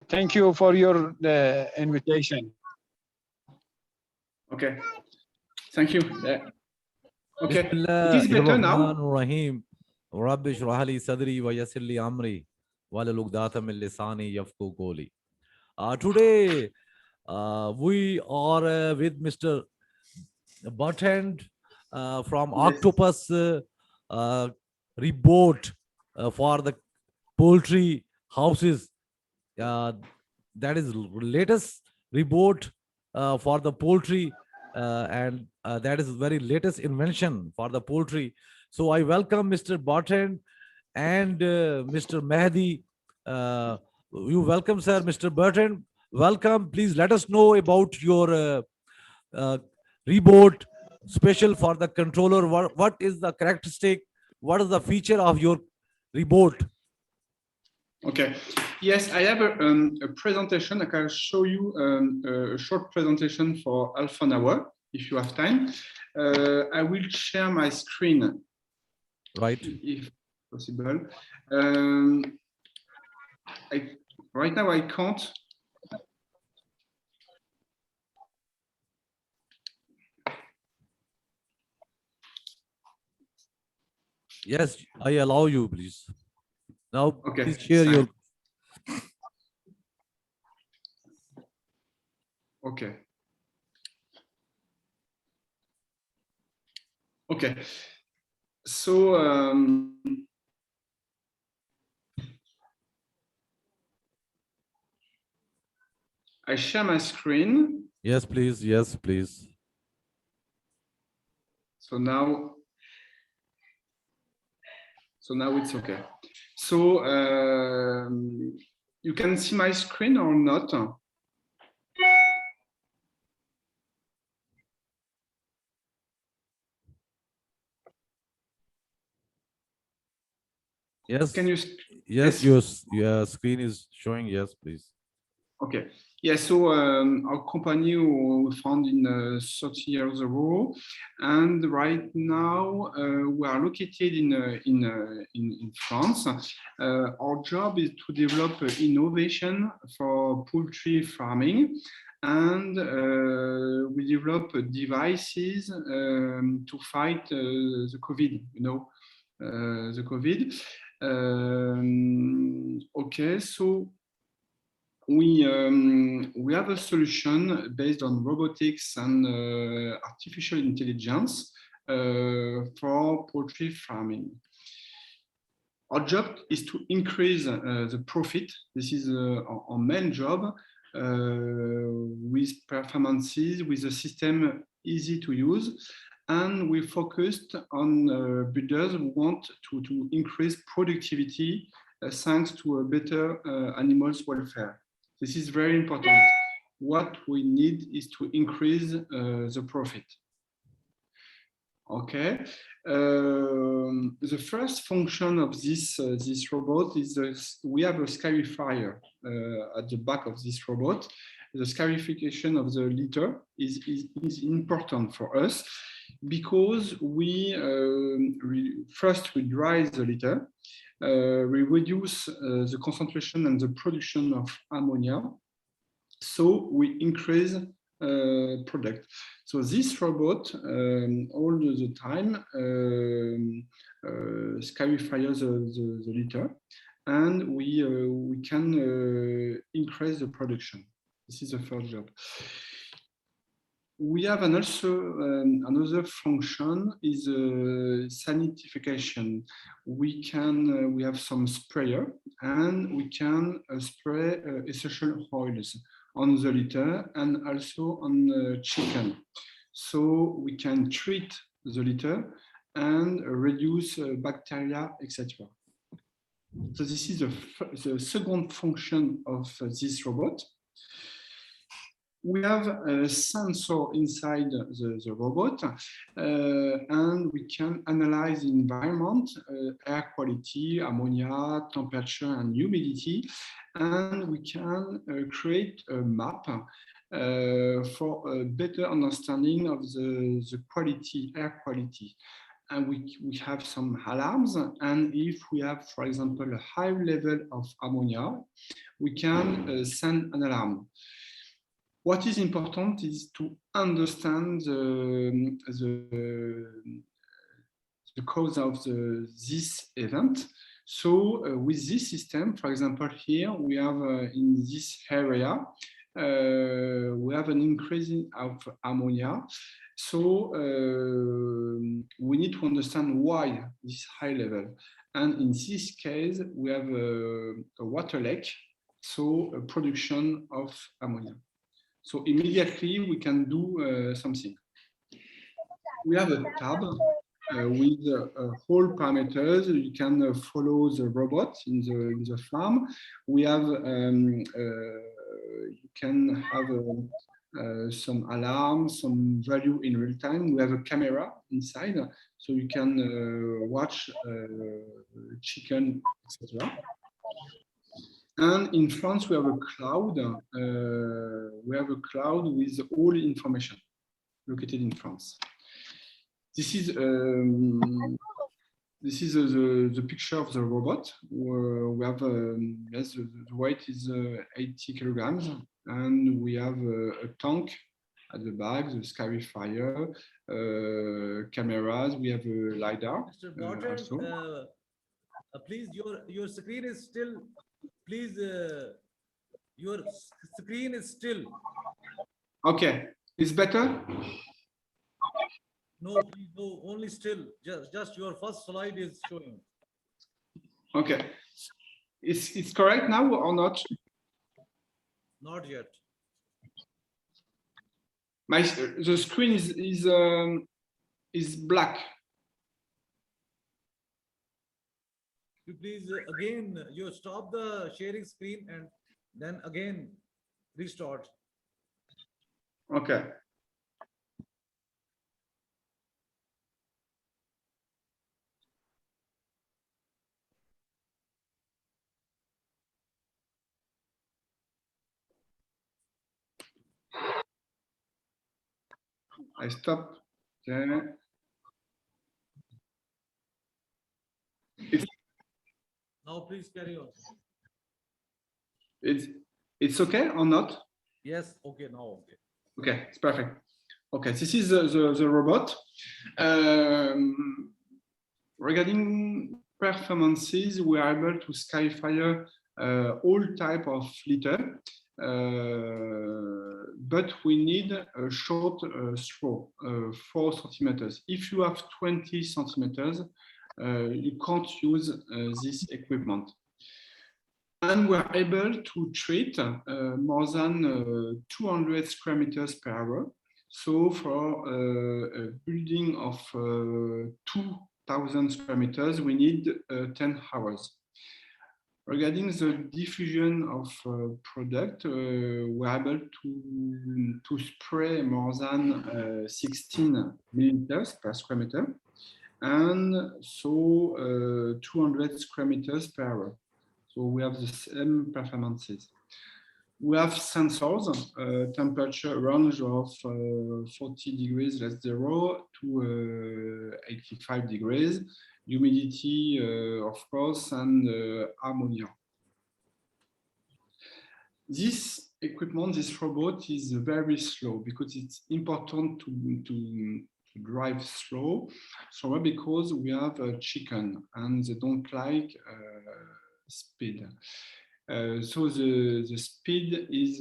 Thank you for your invitation. Okay, thank you. Okay, بسم it الله is better الرحمن now. الرحيم رب اشرح لي صدري ويسر لي أمري واحلل عقدة من لساني يفقهوا قولي. Today we are with Mr. Butthand from Yes. Octopus Report for the poultry houses. That is latest report for the poultry and that is very latest invention for the poultry. So I welcome Mr. Butthand and Mr. Mehdi. You welcome, sir. Mr. Butthand, welcome. Please let us know about your report special for the controller. What is the characteristic? What is the feature of your report? Okay. Yes, I have a presentation. I can show you a short presentation for half an hour if you have time. I will share my screen. Right. If possible. Right now I can't. Yes, I allow you, please. Now, Okay, please share fine. your. Okay. Okay. So I share my screen. Yes, please. Yes, please. So now it's okay. So you can see my screen or not? Yes. Can you? Yes, your screen is showing. Yes, please. Okay. Yeah. So our company was founded in 30 years ago, and right now we are located in France. Our job is to develop innovation for poultry farming, and we develop devices to fight the COVID. You know, the COVID. Okay. So we have a solution based on robotics and artificial intelligence for poultry farming. Our job is to increase the profit. This is our main job with performances, with a system easy to use. And we focused on breeders who want to increase productivity thanks to a better animals welfare. This is very important. What we need is to increase the profit. Okay. The first function of this robot is we have a scarifier at the back of this robot. The scarification of the litter is important for us because we first we dry the litter. We reduce the concentration and the production of ammonia, so we increase product. So this robot all the time scarifies the litter, and we can increase the production. This is the first job. We have another function is sanitification. We have some sprayer, and we can spray essential oils on the litter and also on chicken. So we can treat the litter and reduce bacteria, etc. So this is the second function of this robot. We have a sensor inside the robot, and we can analyze the environment, air quality, ammonia, temperature, and humidity, and we can create a map for a better understanding of the quality, air quality. and we have some alarms. And if we have, for example, a high level of ammonia, we can send an alarm. What is important is to understand the cause of this event. So with this system, for example, here we have in this area, we have an increase of ammonia. So we need to understand why this high level. And in this case, we have a water lake, so a production of ammonia. So immediately we can do something. We have a tab with whole parameters. You can follow the robot in the farm. We have you can have some alarms, some value in real time. We have a camera inside, so you can watch chicken, etc. And in France, we have a cloud. We have a cloud with all information located in France. This is the picture of the robot. We have yes, the weight is 80 kilograms, and we have a tank at the back, the scarifier, cameras. We have a lidar. Mr. Barton, please, your screen is still. Please, your screen is still. Okay, it's better. No, please, no, only still. Just your first slide is showing. Okay, it's correct now or not? Not yet. The screen is black. You please again, you stop the sharing screen and then again restart. Okay. I stop. Okay. Now please carry on. It's okay or not? Yes, okay, now okay. Okay, it's perfect. Okay, this is the robot. Regarding performances, we are able to skyfire all type of litter, but we need a short straw, 4 centimeters. If you have 20 centimeters, you can't use this equipment. And we're able to treat more than 200 square meters per hour. So for a building of 2,000 square meters, we need 10 hours. Regarding the diffusion of product, we're able to spray more than 16 milliliters per square meter, and so 200 square meters per hour. So we have the same performances. We have sensors, temperature range of 40 degrees less 0 to 85 degrees, humidity, of course, and ammonia. This equipment, this robot is very slow because it's important to drive slow because we have a chicken and they don't like speed. So the speed is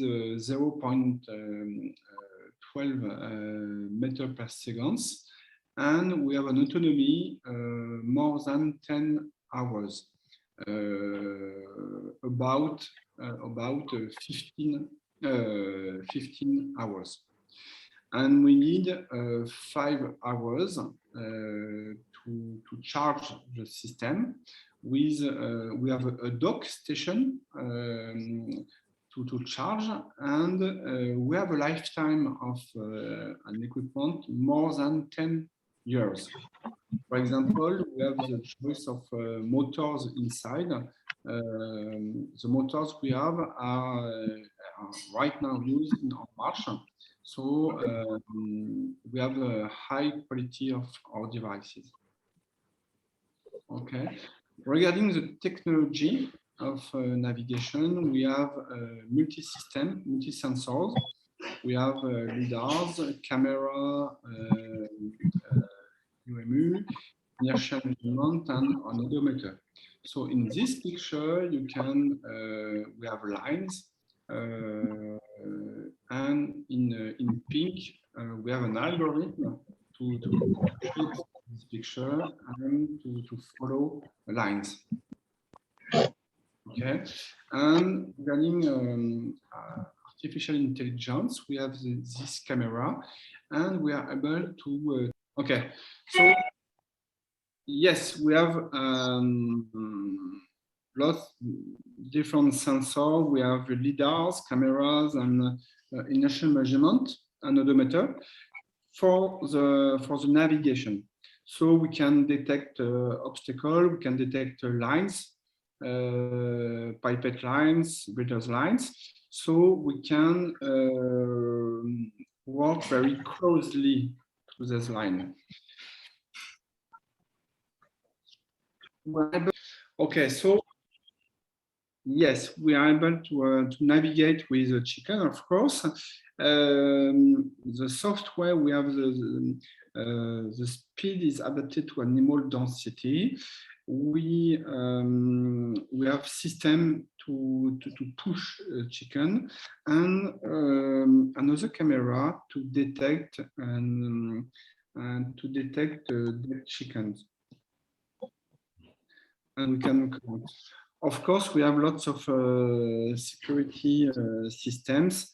0.12 meter per second, and we have an autonomy more than 10 hours, about 15 hours. And we need 5 hours to charge the system. We have a dock station to charge, and we have a lifetime of an equipment more than 10 years. For example, we have the choice of motors inside. The motors we have are right now used on March. So we have a high quality of our devices. Okay. Regarding the technology of navigation, we have multi-system, multi-sensors. We have lidars, camera, QAYYUM, inertial measurement, and an odometer. So in this picture, you can we have lines, and in pink we have an algorithm to create this picture and to follow lines. Okay, and regarding artificial intelligence, we have this camera, and we are able to. Okay, so yes, we have lots different sensors. We have lidars, cameras, and inertial measurement and odometer for the navigation. So we can detect obstacles, we can detect lines, pipette lines, breeders lines. So we can work very closely to this line. Okay, so yes, we are able to navigate with the chicken, of course. The software, we have the speed is adapted to animal density. We have system to push chicken, and another camera to detect and to detect the chickens. And we can count. Of course, we have lots of security systems.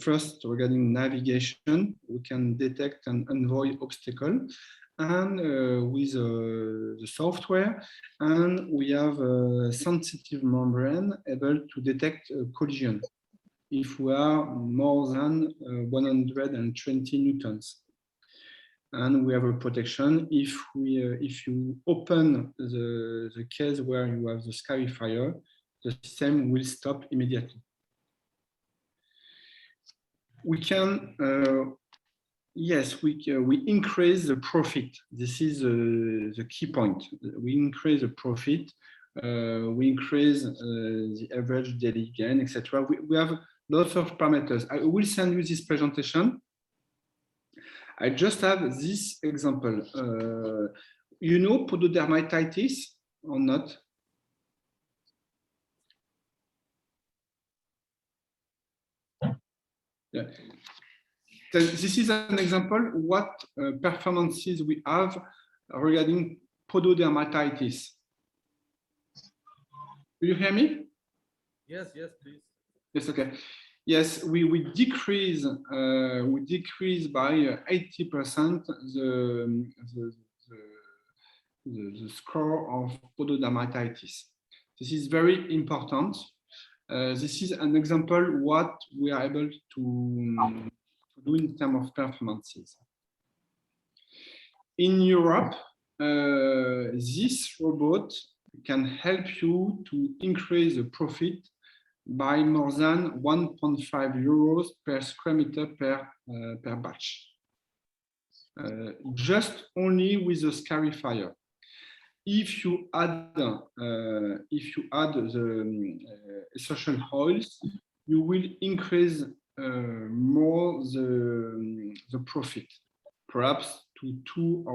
First, regarding navigation, we can detect and avoid obstacles, and with the software, and we have a sensitive membrane able to detect collision if we are more than 120 newtons. And we have a protection if you open the case where you have the scarifier, the system will stop immediately. We can yes, we increase the profit. This is the key point. We increase the profit. We increase the average daily gain, etc. We have lots of parameters. I will send you this presentation. I just have this example. You know pododermatitis or not? Yeah. So this is an example what performances we have regarding pododermatitis. Do you hear me? Yes, yes, please. Yes, okay. Yes, we decrease by 80% the score of pododermatitis. This is very important. This is an example what we are able to do in terms of performances. In Europe, this robot can help you to increase the profit by more than 1.5 euros per square meter per batch, just only with the scarifier. If you add the essential oils, you will increase more the profit, perhaps to 2 or